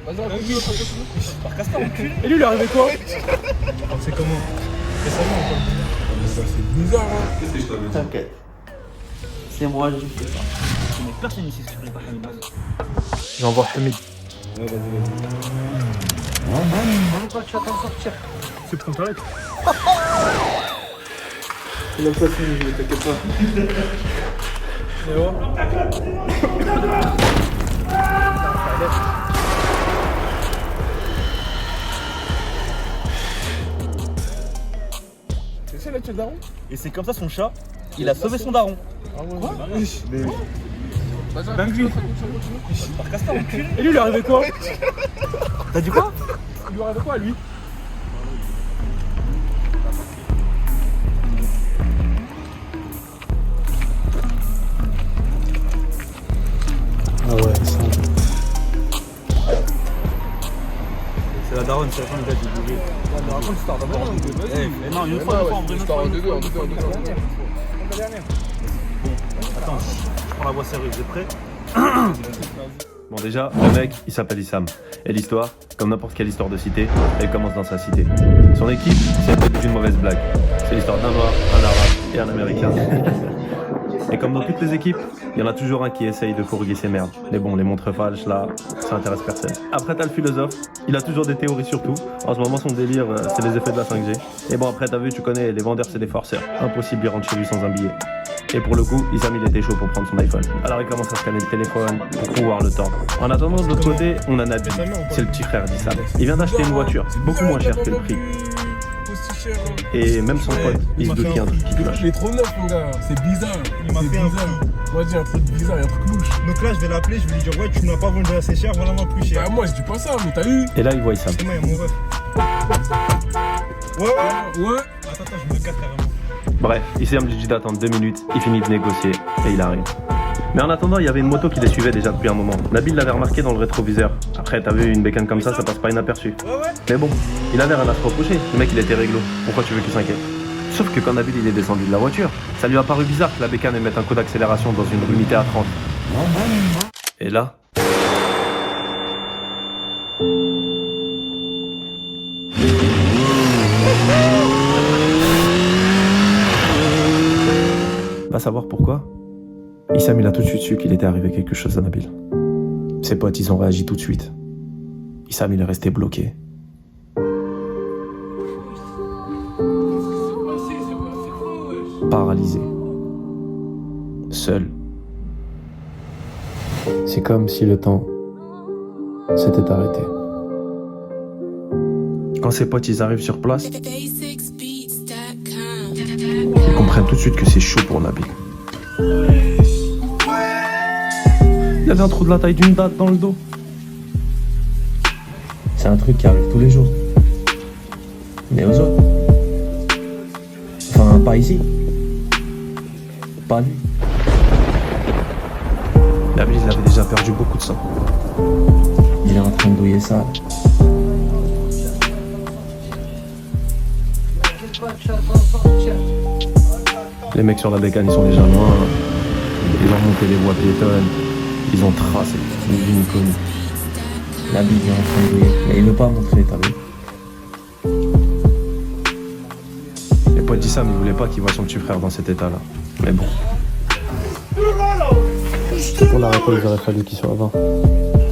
Vas-y, on Par casse-toi, enculé. Et lui, il est arrivé quoi? C'est comment? Récemment encore. C'est bizarre, hein. Qu'est-ce que je t'avais dit? T'inquiète. C'est moi, je fais ça. Mais personne ici sur les Bahamas. J'envoie Hamid. Ouais, vas-y. Toi, tu vas t'en sortir. C'est pour ton toilette. Il a pas fini, t'inquiète pas. Et oh. C'est la tête daron? Et c'est comme ça son chat, il a sauvé son daron. Ah ouais. Quoi? Mais... Vas-y, Dinguerie. continue. Par casse-toi, enculé. Et lui, il est arrivé quoi? T'as dit quoi? Il lui est arrivé quoi à lui? Ah ouais, ça. C'est la daronne, c'est la fin de la j'ai bougé. Ouais, mais raconte l'histoire d'abord. Mais non, une autre fois, en vrai, une autre fois. En deux. Attends, je prends la voix sérieuse, vous êtes prêts? Bon déjà, le mec, il s'appelle Issam. Et l'histoire, comme n'importe quelle histoire de cité, elle commence dans sa cité. Son équipe, c'est le début d'une mauvaise blague. C'est l'histoire d'un noir, un arabe et un américain. Et comme dans toutes les équipes, il y en a toujours un qui essaye de fourguer ses merdes. Mais bon, les montres falches, là, ça intéresse personne. Après, t'as le philosophe, il a toujours des théories sur tout. En ce moment, son délire, c'est les effets de la 5G. Et bon, après, t'as vu, tu connais, les vendeurs, c'est des forceurs. Impossible d'y rentrer chez lui sans un billet. Et pour le coup, Issam il était chaud pour prendre son iPhone. Alors il commence à scanner le téléphone pour pouvoir le tordre. En attendant, de l'autre côté, on a Nabil. C'est le petit frère d'Issam. Il vient d'acheter une voiture, beaucoup moins cher que le prix. Et même son pote, il se doute qu'il y a un truc qui cloche. Il est trop neuf, mon gars. C'est bizarre. Il m'a fait un bizarre. prix. Moi, j'ai un truc bizarre, il y a un truc louche. Donc là, je vais l'appeler, je vais lui dire ouais, tu me l'as pas vendu assez cher, voilà moi plus cher. Bah, moi, je dis pas ça, mais t'as eu. Et là, il voit Issam. Excuse-moi, il y a mon ref. Ouais. Attends, je me casse carrément. Bref, Issam lui dit d'attendre 2 minutes, il finit de négocier et il arrive. Mais en attendant, il y avait une moto qui les suivait déjà depuis un moment. Nabil l'avait remarqué dans le rétroviseur. Après, t'as vu, une bécane comme ça passe pas inaperçu. Mais bon, il avait rien à se reprocher. Le mec, il était réglo. Pourquoi tu veux qu'il s'inquiète? Sauf que quand Nabil il est descendu de la voiture, ça lui a paru bizarre que la bécane mette un coup d'accélération dans une rue limitée à 30. Et là... Va savoir pourquoi. Issam il a tout de suite su qu'il était arrivé quelque chose à Nabil. Ses potes ils ont réagi tout de suite. Issam il est resté bloqué. Paralysé. Seul. C'est comme si le temps s'était arrêté. Quand ses potes ils arrivent sur place, ils comprennent tout de suite que c'est chaud pour Nabil. Il avait un trou de la taille d'une date dans le dos. C'est un truc qui arrive tous les jours. Mais aux autres. Enfin, pas ici. Pas lui. Nabil, il avait déjà perdu beaucoup de sang. Il est en train de douiller ça. Les mecs sur la bécane, ils sont déjà loin. Ils ont remonté les voies piétonnes. Ils ont tracé une ligne connue. Nabil est en train de douiller. Mais il veut pas montrer, t'as vu. Les potes d'Issam, ils voulaient pas qu'il voit son petit frère dans cet état-là. Mais bon. Pour l'arrêter, il aurait fallu qu'il soit avant.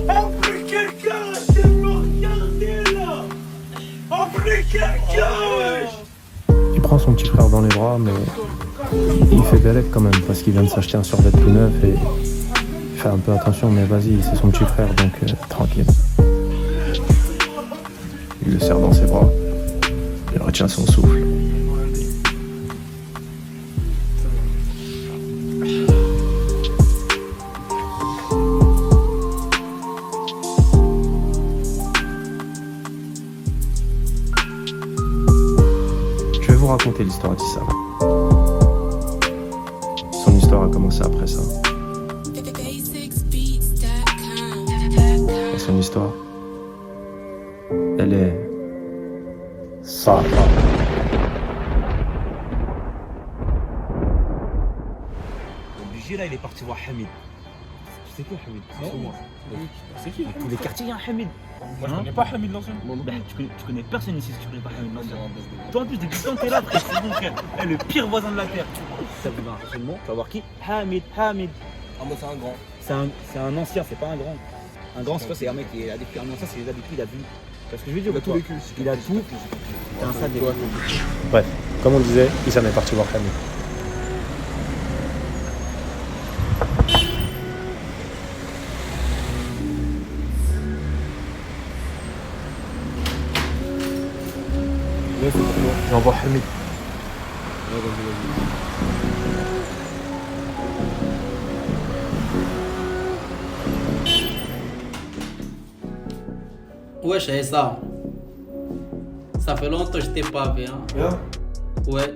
Appelez quelqu'un, c'est pour regarder là. Appelez quelqu'un. Il prend son petit frère dans les bras, mais il fait bellec quand même, parce qu'il vient de s'acheter un survêt tout neuf et il fait un peu attention, mais vas-y, c'est son petit frère, donc tranquille. Il le serre dans ses bras, il retient son souffle. Je vais vous raconter l'histoire d'Issam. Son histoire a commencé après ça. Et son histoire, elle est... sale. Obligé là, il est parti voir Hamid. C'est quoi Hamid? C'est moi. C'est qui Tous les quartiers, il y a un Hamid. Moi, je connais pas Hamid l'ancien. Bah, tu connais personne ici si tu connais pas Hamid l'ancien. Toi en plus, depuis quand t'es là, frère, c'est bon frère. Eh, le pire voisin de la terre. Ça vous va seulement, tu vas voir qui? Hamid. Ah, moi, c'est un grand. C'est un ancien, c'est pas un grand. Un grand, c'est quoi? C'est un mec qui a depuis un ancien, c'est déjà depuis, il a vu. Parce que je veux dire, Il a tout vécu. il a tout. T'es un sale débat. Bref, comme on disait, Issam est parti voir Hamid. Ouais, c'est pour moi. J'envoie Hamid. Ouais, vas-y. Wesh, ça. Ça fait longtemps que je t'ai pas vu, hein. Bien. Ouais.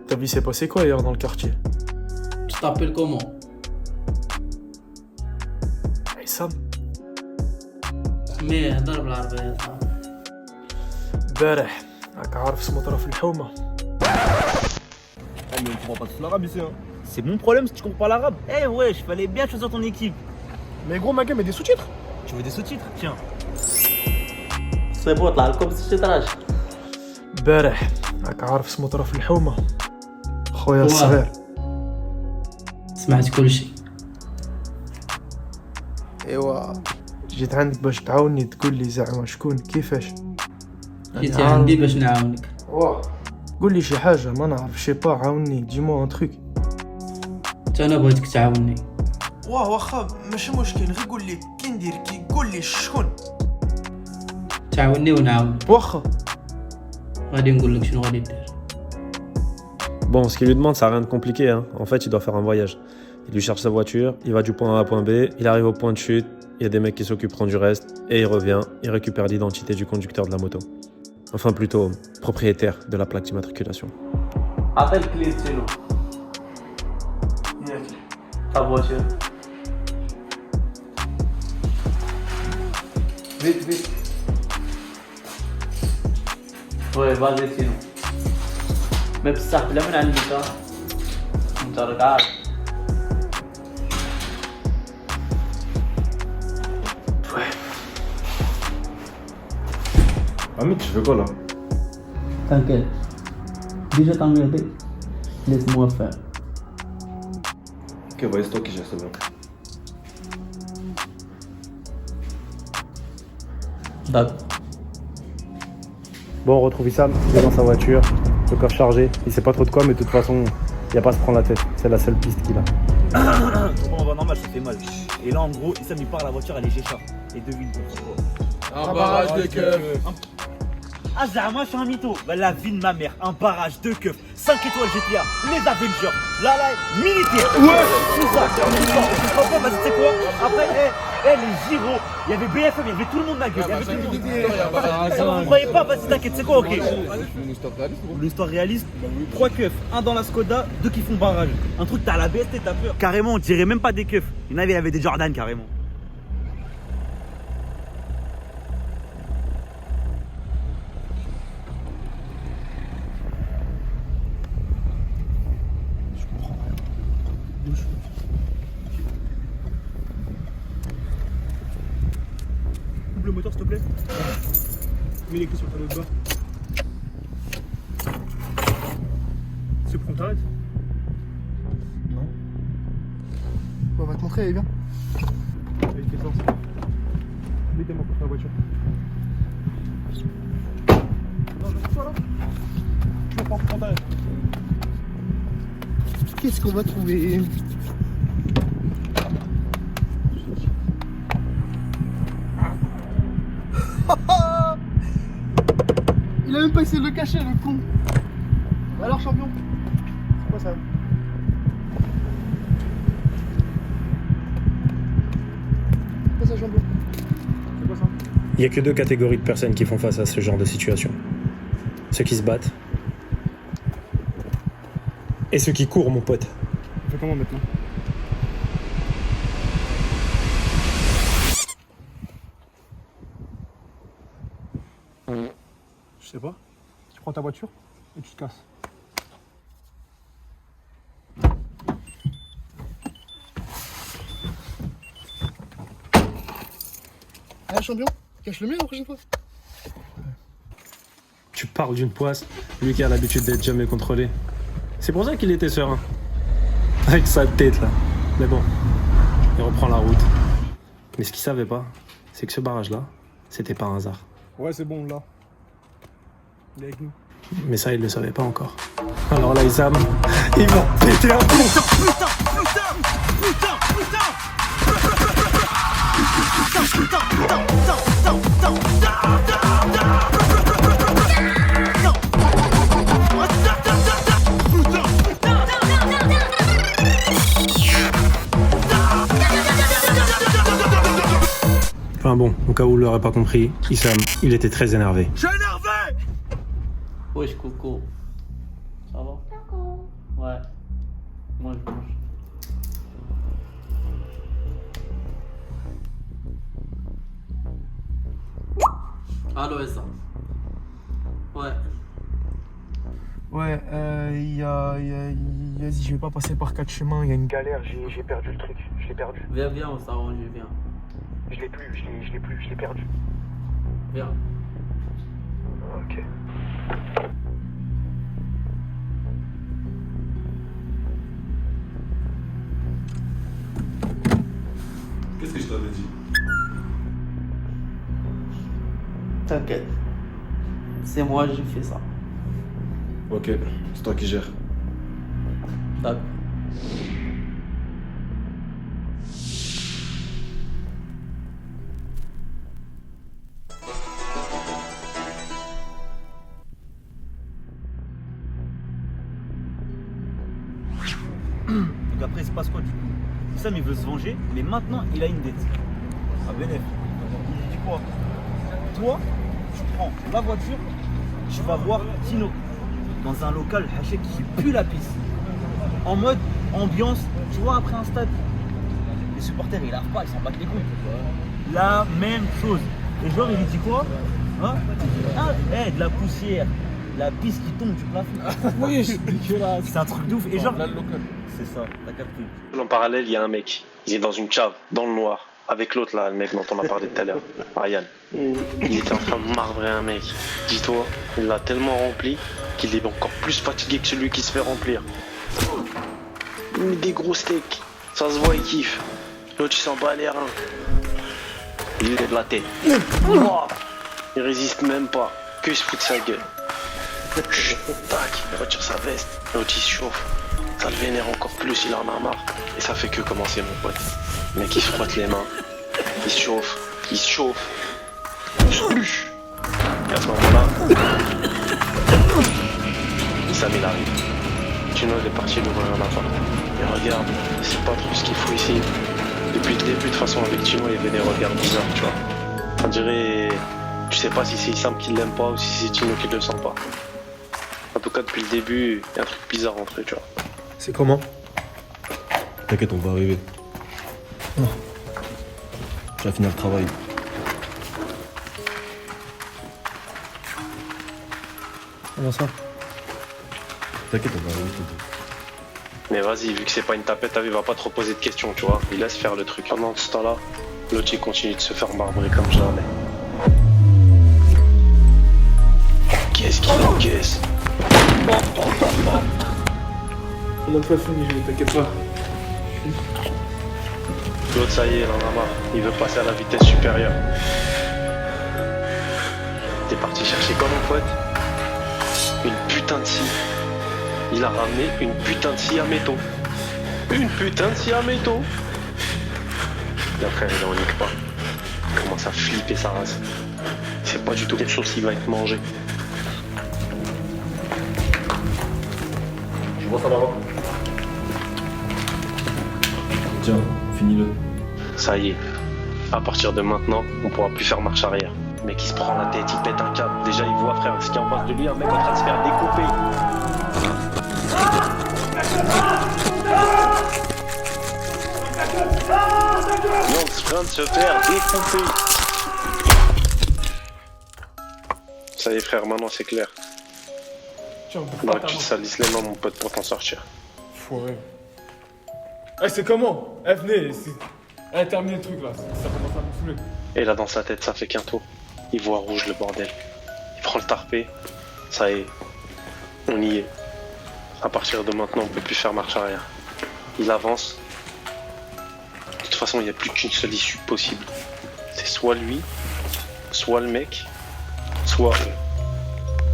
Ta vie s'est passé quoi hier dans le quartier? Tu t'appelles comment? Issam. Mais ضرب العربية صح. امبارح راك عارف اسمه طرف الحومة. Ah, mais on comprend pas tout l'arabe ici, hein. C'est mon problème si tu comprends pas l'arabe. Eh ouais, je fallait bien choisir ton équipe. Mais gros, ma game, il y a des sous-titres. Tu veux des sous-titres? Tiens. صيبوا طلع لكم الشطرنج. امبارح راك عارف اسمه طرف الحومة. خويا الصغير. سمعت كل شيء. ايوا جيت عندك باش تعاوني تقول لي زعما شكون كيفاش. جيتي عندي باش نعاونك. واه قول لي شي حاجة ما نعرف شي با عاوني ديمو ان تروك. حتى انا بغيتك تعاوني. واه واخا ماشي مشكل غير قول لي كي ندير كي قول لي شكون. تعاوني ونعاونك. واخا غادي نقول لك شنو غادي دير. Bon, ce qu'il lui demande, ça n'a rien de compliqué, hein. En fait, il doit faire un voyage. Il lui cherche sa voiture, il va du point A à point B, il arrive au point de chute, il y a des mecs qui s'occuperont du reste, et il revient, il récupère l'identité du conducteur de la moto. Enfin, plutôt, propriétaire de la plaque d'immatriculation. عطي الكليب ديالو. Ta voiture. Vite. Ouais, vas-y sinon. Mais بصح بلا من عندك انت راك عارف. Hamid, tu fais quoi là? T'inquiète. Déjà t'emmerdé. Laisse-moi faire. Ok, bah, c'est toi qui gères ça bien. D'accord. Bon, on retrouve Issam, il est dans sa voiture, le coffre chargé, il sait pas trop de quoi, mais de toute façon, il n'y a pas à se prendre la tête, c'est la seule piste qu'il a. Pour moi, normal, ça fait mal. Et là, en gros, Issam, il part, la voiture, elle est Gécha. Et devine pourquoi. Un barrage de keufs. Ah, Zahma, je suis un mytho. Bah, la vie de ma mère, un barrage de keufs, 5 étoiles GTA, les Avengers, là, militaire. Ouais, tout ça. Franchement, vas-y, tu sais quoi? Après, les Giro, il y avait BFM, il y avait tout le monde, ma gueule. Il y avait tout le monde. Vous croyez pas? Vas-y, t'inquiète, c'est quoi, ok? L'histoire réaliste, 3 keufs, un dans la Skoda, 2 qui font barrage. Un truc, t'as la BST, t'as peur. Carrément, on dirait même pas des keufs. Il y en avait, il y avait des Jordan, carrément. Coupe le moteur, s'il te plaît. Mets les clés sur le panneau de bord. C'est pour qu'on t'arrête? Non. On va te montrer, allez viens. Allez, fais ça. Mettez-moi pour ta voiture. Non, je suis là. Je vais prendre ton t'arrête. Qu'est-ce qu'on va trouver? Il a même pas essayé de le cacher, le con. Alors champion, c'est quoi ça? C'est quoi ça, champion? C'est quoi ça? Il n'y a que 2 catégories de personnes qui font face à ce genre de situation. Ceux qui se battent et ceux qui courent, mon pote. On fait comment maintenant? Je sais pas. Tu prends ta voiture et tu te casses. Allez, champion, cache le mien la prochaine fois. Tu parles d'une poisse, lui qui a l'habitude d'être jamais contrôlé. C'est pour ça qu'il était serein. Avec sa tête là. Mais bon, il reprend la route. Mais ce qu'il savait pas, c'est que ce barrage-là, c'était pas un hasard. Ouais, c'est bon, là. Il est avec nous. Mais ça, il le savait pas encore. Alors là, Issam, il va péter un plomb. Enfin bon, au cas où vous l'aurez pas compris, Issam, il était très énervé. Wesh, Coco. Ça va? Ouais. Moi, je mange. Allô, Essa. Ouais. Ouais, vas-y, je vais pas passer par 4 chemins, il y a une galère, j'ai perdu le truc, je l'ai perdu. Viens, on s'arrange, viens. Je l'ai plus, je l'ai perdu. Viens. Ok. Qu'est-ce que je t'avais dit? T'inquiète. C'est moi, j'ai fait ça. Ok, c'est toi qui gères. D'accord. Donc après, il se passe quoi du coup? Sam il veut se venger, mais maintenant il a une dette. Ah bénéf. Il dit quoi? Toi, tu prends la voiture, tu vas voir Tino dans un local haché qui pue la pisse. En mode ambiance, tu vois, après un stade. Les supporters ils lavent pas, ils s'en battent les couilles. La même chose. Et genre il lui dit quoi? Hein? Ah, de la poussière, la pisse qui tombe du plafond. Oui, c'est dégueulasse. C'est un truc de ouf. Et genre, Là, le local. c'est ça, t'as capté. En parallèle, il y a un mec. Il est dans une cave, dans le noir, avec l'autre là, le mec dont on a parlé tout à l'heure, Ryan. Il était en train de marbrer un mec. Dis-toi, il l'a tellement rempli qu'il est encore plus fatigué que celui qui se fait remplir. Il met des gros steaks, ça se voit, il kiffe. L'autre, il s'en bat les reins. Il est de la tête. Il résiste même pas, que il se fout de sa gueule. Chut, tac, il retire sa veste. L'autre, il se chauffe. Ça le vénère encore plus, il en a marre. Et ça fait que commencer, mon pote. Le mec, il se frotte les mains. Il se chauffe. Il se chauffe. Et à ce moment-là, Issam, il arrive. Tino, il est parti l'ouvrir la porte. Et regarde, c'est pas trop ce qu'il faut ici. Depuis le début, de toute façon, avec Tino, il y avait des regards bizarres, tu vois. On dirait, tu sais pas si c'est Issam qui l'aime pas ou si c'est Tino qui le sent pas. En tout cas, depuis le début, il y a un truc bizarre entre eux, tu vois. C'est comment? T'inquiète, on va arriver. Tu vas finir le travail. Comment ça? T'inquiète, on va arriver. Mais vas-y, vu que c'est pas une tapette, il va pas trop poser de questions, tu vois. Il laisse faire le truc. Pendant ce temps-là, l'autre il continue de se faire barbrer comme jamais. Qu'est-ce qu'il encaisse? On n'a pas fini, je t'inquiète pas. L'autre, ça y est, il en a marre. Il veut passer à la vitesse supérieure. T'es parti chercher quoi, mon pote? Une putain de scie. Il a ramené une putain de scie à métaux. Une putain de scie à métaux. Là, frère, il en nique pas. Il commence à flipper sa race. C'est pas du tout quelque chose qui va être mangé. Je vois ça là-bas. Tiens, finis-le. Ça y est. À partir de maintenant, on pourra plus faire marche arrière. Le mec, il se prend la tête, il pète un câble. Déjà, il voit, frère, ce qui est en face de lui, un mec en train de se faire découper. Il est en train de se faire découper. Ça y est, frère, maintenant c'est clair. Tiens, Faudra que tu te salisses les mains, mon pote, pour t'en sortir. Ouais. Eh, c'est comment? Eh, venez, terminez le truc là, ça commence à me saouler. Et là, dans sa tête, ça fait qu'un tour. Il voit rouge, le bordel. Il prend le tarpé. Ça y est. On y est. À partir de maintenant, on peut plus faire marche arrière. Il avance. De toute façon, il n'y a plus qu'une seule issue possible. C'est soit lui, soit le mec, soit...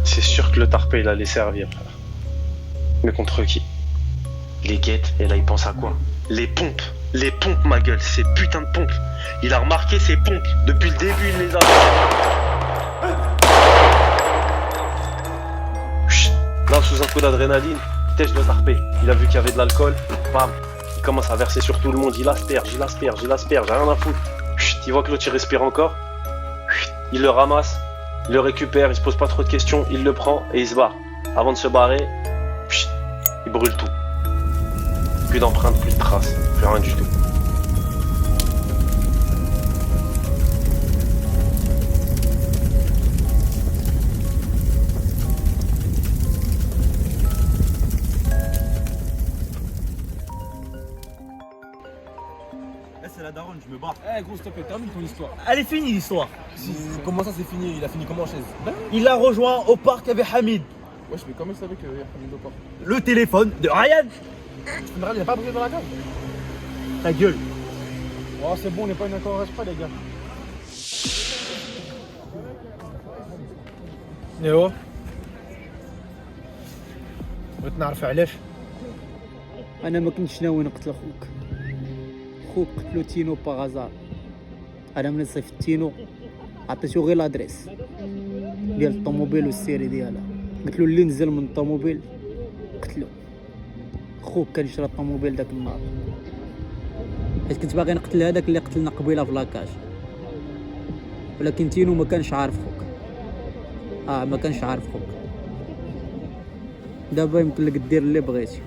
C'est sûr que le tarpé, il allait servir. Mais contre qui? Les guettes, et là, il pense à quoi? Les pompes, ma gueule, ces putains de pompes. Il a remarqué ces pompes. Depuis le début, il les a... Chut. Là, sous un coup d'adrénaline, il tèche le tarpé. Il a vu qu'il y avait de l'alcool. Bam. Il commence à verser sur tout le monde. Il asperge, j'ai rien à foutre. Chut. Il voit que l'autre, il respire encore. Chut. Il le ramasse, il le récupère, il se pose pas trop de questions, il le prend et il se barre. Avant de se barrer, chut, il brûle tout. Plus d'empreintes, plus de traces, plus rien du tout. Eh, c'est la daronne, je me barre. Eh gros, s'il te plaît, termine ton histoire. Elle est finie l'histoire. Comment ça c'est fini? Il a fini comment en chaise? Il l'a rejoint au parc avec Hamid. Wesh, mais comment il savait qu'il y a Hamid au corps? Le téléphone de Ryan. Il a pas brûlé dans la cave? Ta gueule. Oh, c'est bon, on n'est pas une encore pas les gars. ايوا بغيت نعرف علاش. انا ما كنتش ناوي نقتل خوك قتلو تينو باغازار. انا من صيفط تينو عطيتو غير لادريس ديال الطوموبيل والسيري ديالها، قلت له اللي نزل من الطوموبيل قتلو. خوك كان شرا الطوموبيل داك النهار حيت كنت باغي نقتل هذاك اللي قتلنا قبيله في لاكاج، ولكن تينو ما كانش عارف خوك. ما كانش عارف خوك. دابا يمكن لك دير اللي بغيتي.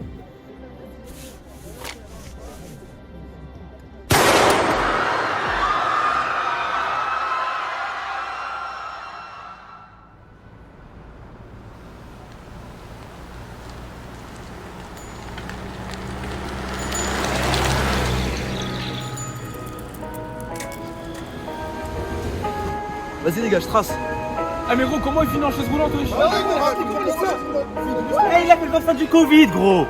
Vas-y les gars, je trace. Ah mais gros, comment il finit en chaise roulante wesh? Eh, il a fait le vaccin du Covid, gros.